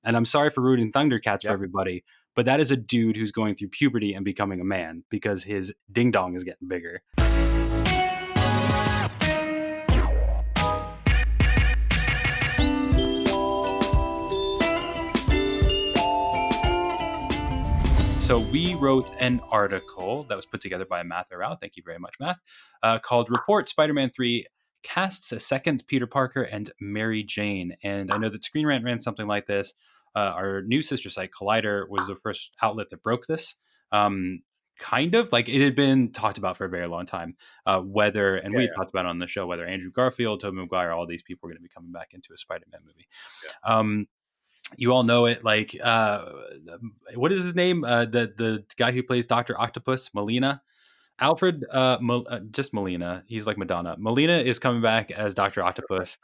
And I'm sorry for ruining Thundercats for Yep. everybody, but that is a dude who's going through puberty and becoming a man because his ding dong is getting bigger. So we wrote an article that was put together by Matt Rao. Thank you very much, Matt. Called "Report Spider-Man 3 Casts a Second Peter Parker and Mary Jane." And I know that Screen Rant ran something like this. Our new sister site, Collider, was the first outlet that broke this. Kind of like it had been talked about for a very long time. Whether, and we talked about it on the show, whether Andrew Garfield, Tobey Maguire, all these people were going to be coming back into a Spider-Man movie. Yeah. You all know it. Like, what is his name? The guy who plays Dr. Octopus, Molina. Alfred, just Molina. He's like Madonna. Molina is coming back as Dr. Octopus,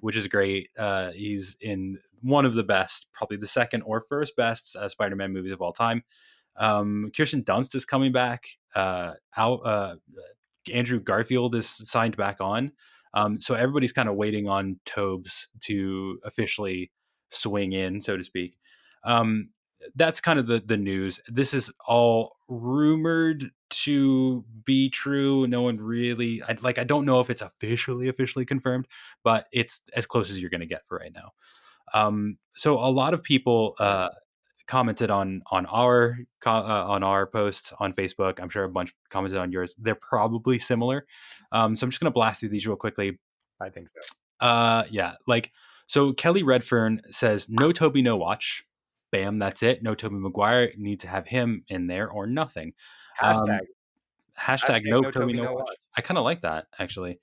which is great. He's in one of the best, probably the second or first best Spider-Man movies of all time. Kirsten Dunst is coming back. Andrew Garfield is signed back on. So everybody's kind of waiting on Tobes to officially swing in, so to speak. That's kind of the news. This is all rumored to be true. No one really, I don't know if it's officially confirmed, but it's as close as you're going to get for right now. So a lot of people commented on our posts on Facebook. I'm sure a bunch commented on yours. They're probably similar. So I'm just going to blast through these real quickly. I think so. Yeah, like, so Kelly Redfern says, no Toby, no watch. Bam, that's it. No Tobey Maguire. Need to have him in there or nothing. Hashtag no Toby, no watch. I kind of like that, actually.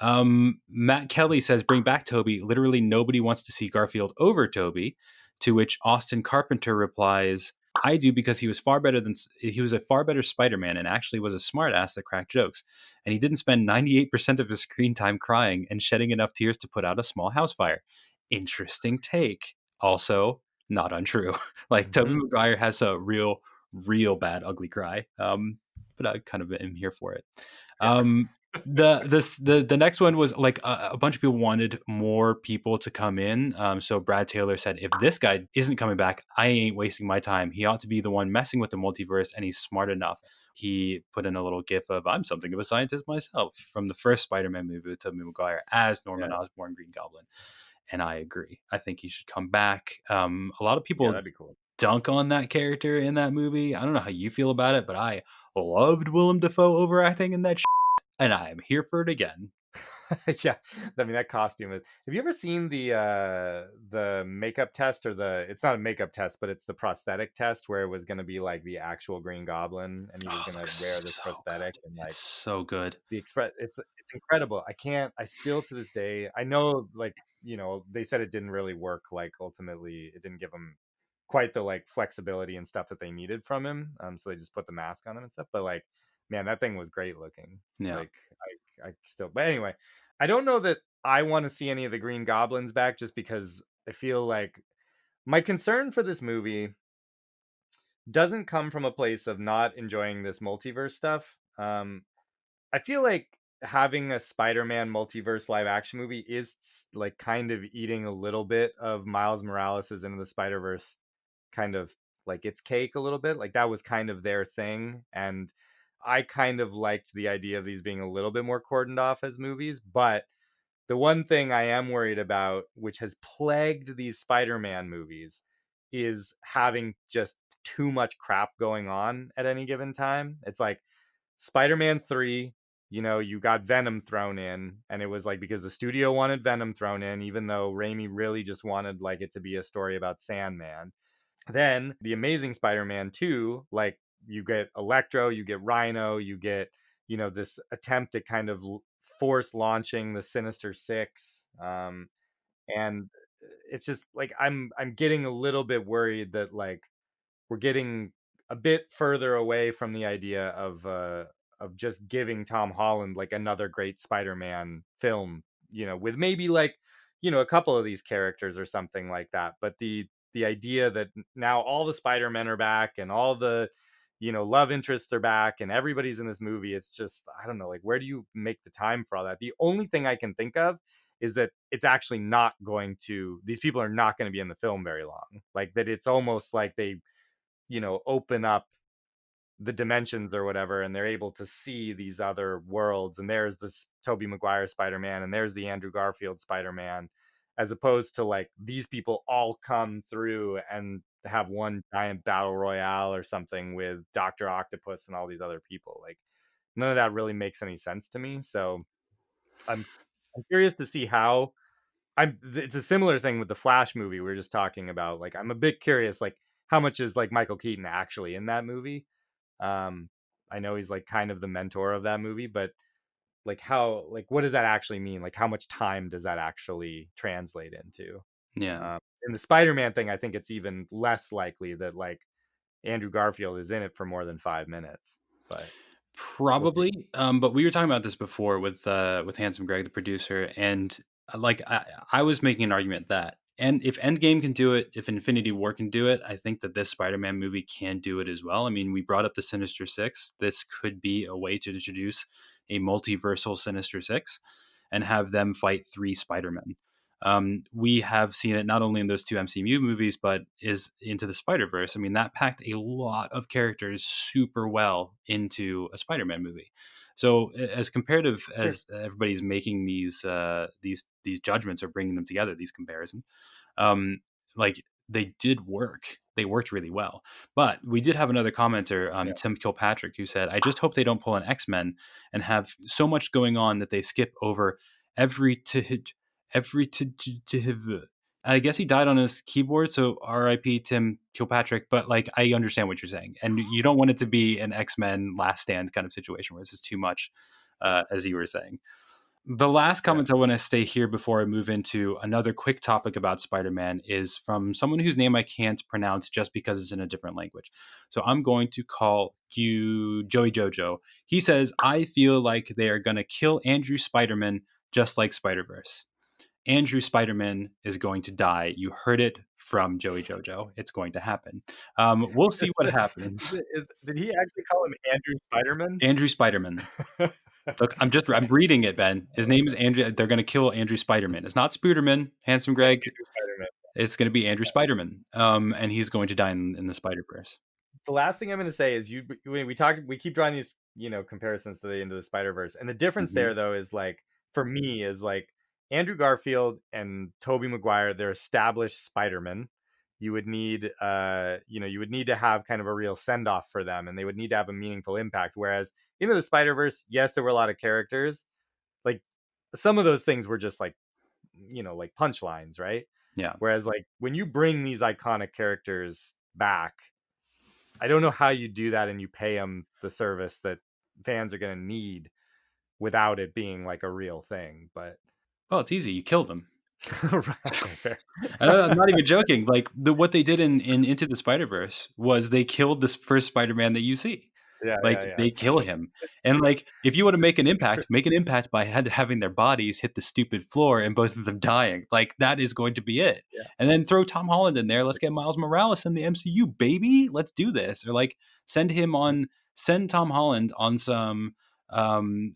Matt Kelly says, bring back Toby. Literally nobody wants to see Garfield over Toby. To which Austin Carpenter replies, I do, because he was a far better Spider-Man and actually was a smartass that cracked jokes. And he didn't spend 98% of his screen time crying and shedding enough tears to put out a small house fire. Interesting take. Also, not untrue. Like, Tobey Maguire has a real bad ugly cry. But I kind of am here for it. The next one was like a bunch of people wanted more people to come in. So Brad Taylor said, if this guy isn't coming back, I ain't wasting my time. He ought to be the one messing with the multiverse, and he's smart enough. He put in a little gif of, I'm something of a scientist myself, from the first Spider-Man movie with Tobey Maguire as Norman Osborn, Green Goblin. And I agree. I think he should come back. A lot of people that'd be cool. Dunk on that character in that movie. I don't know how you feel about it, but I loved Willem Dafoe overacting in that shit, and I am here for it again. Yeah, I mean, that costume is. Have you ever seen the makeup test, or it's not a makeup test, but it's the prosthetic test where it was going to be like the actual Green Goblin, and he was going to wear this prosthetic, and like, it's so good. It's incredible. I still to this day, I know, like, they said it didn't really work. Like, ultimately, it didn't give him quite the like flexibility and stuff that they needed from him. So they just put the mask on him and stuff. But like, man, that thing was great looking. Yeah. Like, I still, but anyway, I don't know that I want to see any of the Green Goblins back, just because I feel like my concern for this movie doesn't come from a place of not enjoying this multiverse stuff. I feel like having a Spider-Man multiverse live action movie is like kind of eating a little bit of Miles Morales' Into the Spider-Verse kind of like its cake a little bit. Like, that was kind of their thing. And I kind of liked the idea of these being a little bit more cordoned off as movies. But the one thing I am worried about, which has plagued these Spider-Man movies, is having just too much crap going on at any given time. It's like Spider-Man 3, you got Venom thrown in, and it was like because the studio wanted Venom thrown in, even though Raimi really just wanted like it to be a story about Sandman. Then the Amazing Spider-Man 2, like, you get Electro, you get Rhino, you get, this attempt at kind of force launching the Sinister Six. And it's just like, I'm getting a little bit worried that like we're getting a bit further away from the idea of just giving Tom Holland like another great Spider-Man film, with maybe like, a couple of these characters or something like that. But the idea that now all the Spider-Men are back and all the, love interests are back and everybody's in this movie, it's just, I don't know, like, where do you make the time for all that? The only thing I can think of is that it's actually not going to, these people are not going to be in the film very long. Like that it's almost like they, open up the dimensions or whatever, and they're able to see these other worlds. And there's this Tobey Maguire Spider-Man, and there's the Andrew Garfield Spider-Man, as opposed to like these people all come through and have one giant battle royale or something with Dr. Octopus and all these other people. Like none of that really makes any sense to me. So I'm I'm curious to see how it's a similar thing with the Flash movie we were just talking about. Like I'm a bit curious, like how much is like Michael Keaton actually in that movie? um I know he's like kind of the mentor of that movie, but like how, like what does that actually mean? Like how much time does that actually translate into? Yeah. In the Spider-Man thing, I think it's even less likely that like Andrew Garfield is in it for more than 5 minutes, but we'll see. Probably, but we were talking about this before with Handsome Greg, the producer, and like I was making an argument that, and if Endgame can do it, if Infinity War can do it, I think that this Spider-Man movie can do it as well. I mean, we brought up the Sinister Six. This could be a way to introduce a multiversal Sinister Six and have them fight three Spider-Men. We have seen it not only in those two MCU movies, but is into the Spider-Verse. I mean, that packed a lot of characters super well into a Spider-Man movie. So, as comparative Sure. as everybody's making these judgments or bringing them together, these comparisons, um, like they did work. They worked really well. But we did have another commenter, Yeah. Tim Kilpatrick, who said, "I just hope they don't pull an X-Men and have so much going on that they skip over every I guess he died on his keyboard, so R.I.P. Tim Kilpatrick. But like, I understand what you're saying, and you don't want it to be an X-Men Last Stand kind of situation where this is too much, as you were saying. The last Yeah. comment I want to stay here before I move into another quick topic about Spider-Man is from someone whose name I can't pronounce just because it's in a different language. So I'm going to call you Joey Jojo. He says, "I feel like they are going to kill Andrew Spider-Man just like Spider-Verse. Andrew Spider-Man is going to die. You heard it from Joey Jojo. It's going to happen. We'll see what happens." Did he actually call him Andrew Spider-Man? Andrew Spider-Man. Look, I'm reading it, Ben. His name is Andrew. They're going to kill Andrew Spider-Man. It's not Spooderman, Handsome Greg. Andrew Spider-Man. It's going to be Andrew Spider-Man. And he's going to die in the Spider-Verse. The last thing I'm going to say is we keep drawing these, comparisons to the end of the Spider-Verse. And the difference Mm-hmm. there though is like for me is like Andrew Garfield and Tobey Maguire, they're established Spider-Man. You would need you would need to have kind of a real send-off for them, and they would need to have a meaningful impact. Whereas into the Spider-Verse, yes, there were a lot of characters. Like some of those things were just like, like punchlines, right? Yeah. Whereas like when you bring these iconic characters back, I don't know how you do that and you pay them the service that fans are going to need without it being like a real thing. But Well, it's easy. You killed him. right, okay, fair. I'm not even joking. Like what they did in Into the Spider-Verse was they killed this first Spider-Man that you see. Yeah, Like yeah, yeah. they kill him, and like if you want to make an impact by having their bodies hit the stupid floor and both of them dying. Like that is going to be it. Yeah, And then throw Tom Holland in there. Let's get Miles Morales in the MCU, baby. Let's do this. Or like send Tom Holland on some um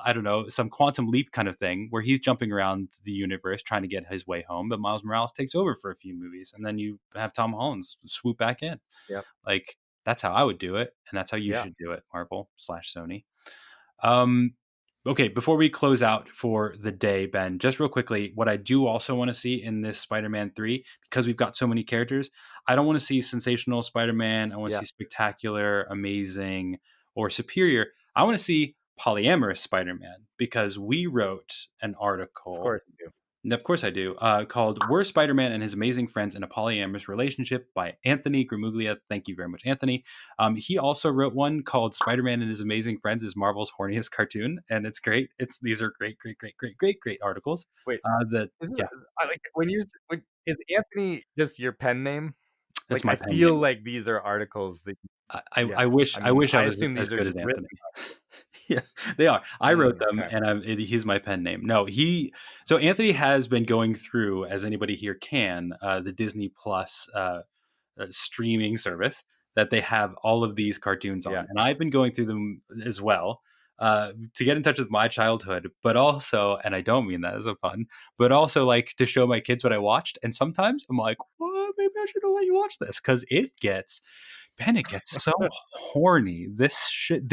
I don't know, some quantum leap kind of thing where he's jumping around the universe trying to get his way home, but Miles Morales takes over for a few movies, and then you have Tom Holland swoop back in. yeah, Like that's how I would do it, and that's how you yeah, should do it, Marvel/Sony. Um, okay, before we close out for the day, Ben, just real quickly, what I do also want to see in this Spider-Man 3, because we've got so many characters, I don't want to see sensational Spider-Man. I want to yeah. see spectacular, amazing, or superior. I want to see polyamorous Spider-Man because we wrote an Of article. course you do. And of course I do. Called "Were Spider-Man and His Amazing Friends in a Polyamorous Relationship" by Anthony Gramuglia. Thank you very much, Anthony. He also wrote one called "Spider-Man and His Amazing Friends is Marvel's Horniest Cartoon," and it's great. These are great, great, great, great, great, great articles. Wait, That isn't yeah, I like is Anthony just your pen name? that's Like my I pen feel name. like these are articles that I yeah. wish I I mean, wish I I was assume as these are good as just written. Anthony. Yeah, they are. I wrote them, Okay. and he's my pen name. No, so Anthony has been going through, as anybody here can, the Disney Plus streaming service that they have all of these cartoons Yeah. on, and I've been going through them as well. to get in touch with my childhood, but also, and I don't mean that as a pun, but also like to show my kids what I watched. And sometimes I'm like, well, maybe I should let you watch this because it gets so horny. This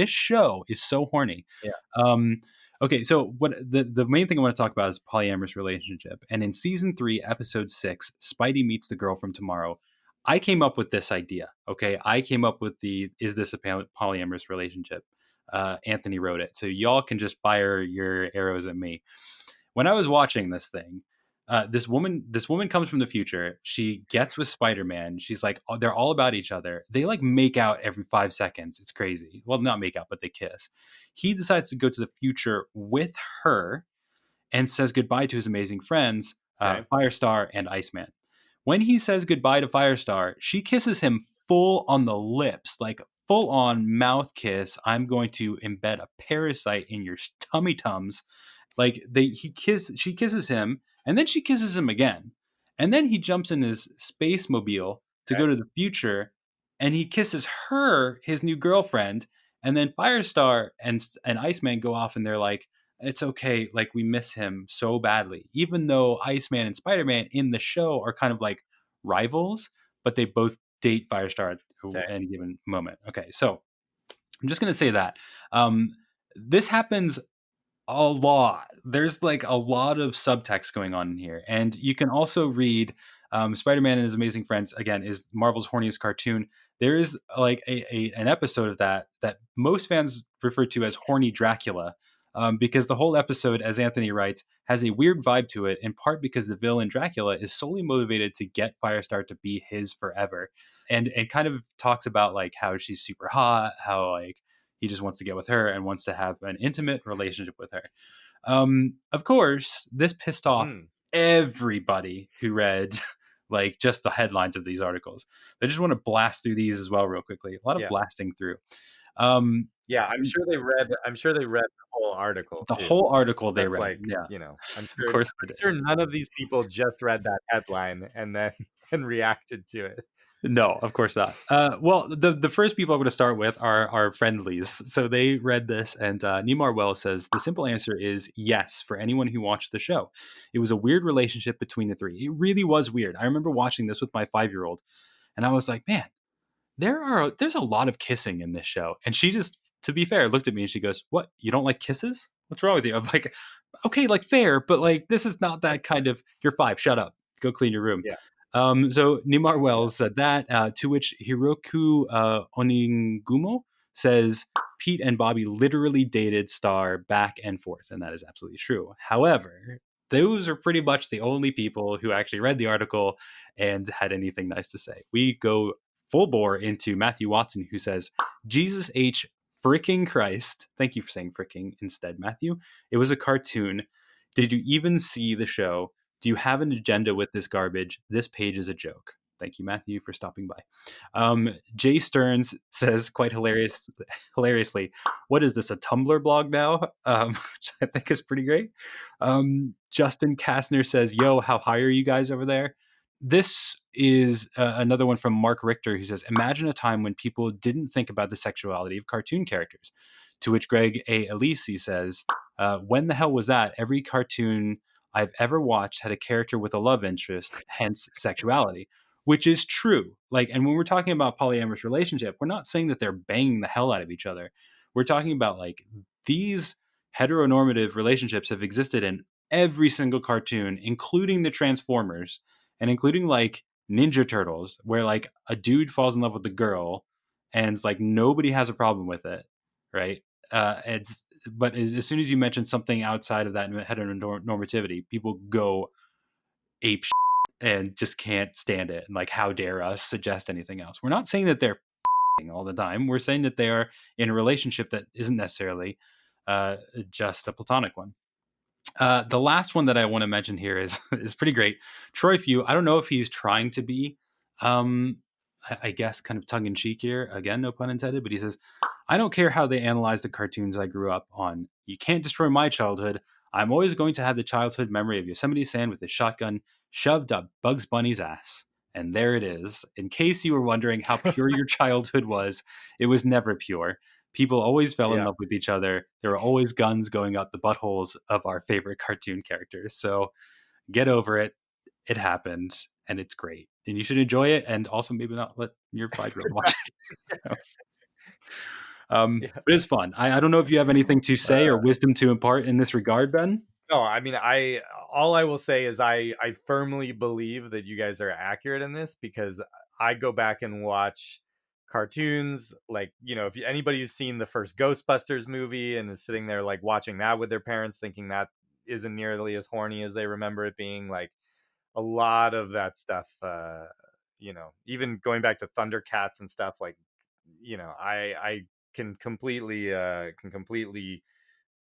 show is so horny. Yeah. Um, okay, so what the main thing I want to talk about is polyamorous relationship. And in season 3, episode 6, Spidey meets the girl from tomorrow. I came up with this idea. Okay, I came up with the is this a polyamorous relationship? Anthony wrote it, so y'all can just fire your arrows at me. When I was watching this thing, this woman comes from the future. She gets with Spider-Man. She's like, oh, they're all about each other. They like make out every 5 seconds. It's crazy. Well, not make out, but they kiss. He decides to go to the future with her and says goodbye to his amazing friends, Okay. Firestar and Iceman. When he says goodbye to Firestar, she kisses him full on the lips, like full on mouth kiss. I'm going to embed a parasite in your tummy tums. Like she kisses him, and then she kisses him again, and then he jumps in his space mobile to Okay. go to the future, and he kisses her, his new girlfriend, and then Firestar and Iceman go off, and they're like, "It's okay, like we miss him so badly." Even though Iceman and Spider-Man in the show are kind of like rivals, but they both date Firestar at Okay. any given moment. Okay, so I'm just gonna say that this happens a lot. There's like a lot of subtext going on in here. And you can also read Spider-Man and His Amazing Friends, again, is Marvel's horniest cartoon. There is like an episode of that most fans refer to as Horny Dracula, because the whole episode, as Anthony writes, has a weird vibe to it, in part because the villain Dracula is solely motivated to get Firestar to be his forever. And kind of talks about like how she's super hot, how like he just wants to get with her and wants to have an intimate relationship with her. Of course, this pissed off Mm. everybody who read like just the headlines of these articles. I just want to blast through these as well, real quickly. A lot of Yeah. blasting through. Um, Yeah, I'm sure they read the whole article the too. whole article they That's read. like, Yeah, I'm of sure course they I'm did. sure none of these people just read that headline and then and reacted to it. No, of course not. Well, the first people I'm going to start with are our friendlies. So they read this, and Nimar Wells says the simple answer is yes for anyone who watched the show. It was a weird relationship between the three. It really was weird. I remember watching this with my 5-year-old, and I was like, man, there's a lot of kissing in this show. And she just, to be fair, looked at me and she goes, "What? You don't like kisses? What's wrong with you?" I'm like, okay, like fair, but like this is not that kind of. You're 5. Shut up. Go clean your room. Yeah, So Nimar yeah. Wells said that, to which Hiroku Oningumo says Pete and Bobby literally dated Star back and forth, and that is absolutely true. However, those are pretty much the only people who actually read the article and had anything nice to say. We go full bore into Matthew Watson, who says, Jesus H. Fricking Christ. Thank you for saying fricking instead, Matthew. It was a cartoon. Did you even see the show? Do you have an agenda with this garbage? This page is a joke. Thank you, Matthew, for stopping by. Jay Stearns says quite hilariously, what is this, a Tumblr blog now? Which I think is pretty great. Justin Kastner says, yo, how high are you guys over there? This is another one from Mark Richter, who says, imagine a time when people didn't think about the sexuality of cartoon characters. To which Greg A. Elisi says, when the hell was that? Every cartoon I've ever watched had a character with a love interest, hence sexuality, which is true. Like, and when we're talking about polyamorous relationship, we're not saying that they're banging the hell out of each other. We're talking about like these heteronormative relationships have existed in every single cartoon, including the Transformers and including like Ninja Turtles, where like a dude falls in love with the girl and it's like nobody has a problem with it, right? It's but as soon as you mention something outside of that heteronormativity, people go ape and just can't stand it. And like, how dare us suggest anything else? We're not saying that they're all the time. We're saying that they are in a relationship that isn't necessarily just a platonic one. The last one that I want to mention here is is pretty great. Troy Few. I don't know if he's trying to be, I guess, kind of tongue in cheek here. Again, no pun intended. But he says, "I don't care how they analyze the cartoons I grew up on. You can't destroy my childhood. I'm always going to have the childhood memory of Yosemite Sam with his shotgun shoved up Bugs Bunny's ass." And there it is. In case you were wondering how pure your childhood was, it was never pure. People always fell in Yeah. love with each other. There were always guns going up the buttholes of our favorite cartoon characters. So get over it. It happened, and it's great. And you should enjoy it, and also maybe not let your 5-year-old watch it. Yeah. But it's fun. I don't know if you have anything to say or wisdom to impart in this regard, Ben. No, I mean, I all I will say is I firmly believe that you guys are accurate in this because I go back and watch cartoons like, if anybody who's seen the first Ghostbusters movie and is sitting there like watching that with their parents thinking that isn't nearly as horny as they remember it being, like a lot of that stuff, even going back to Thundercats and stuff, like, I can completely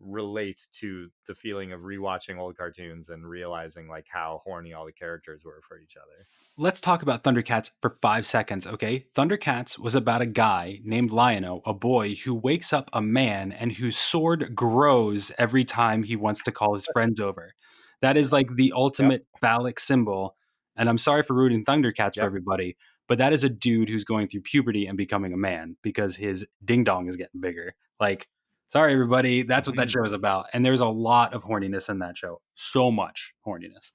relate to the feeling of rewatching old cartoons and realizing like how horny all the characters were for each other. Let's talk about Thundercats for 5 seconds, okay? Thundercats was about a guy named Lion-O, a boy who wakes up a man and whose sword grows every time he wants to call his friends over. That is like the Yep. ultimate phallic symbol. And I'm sorry for ruining Thundercats for Yep. everybody, but that is a dude who's going through puberty and becoming a man because his ding dong is getting bigger. Like, sorry, everybody, that's what that Mhm. show is about. And there's a lot of horniness in that show. So much horniness.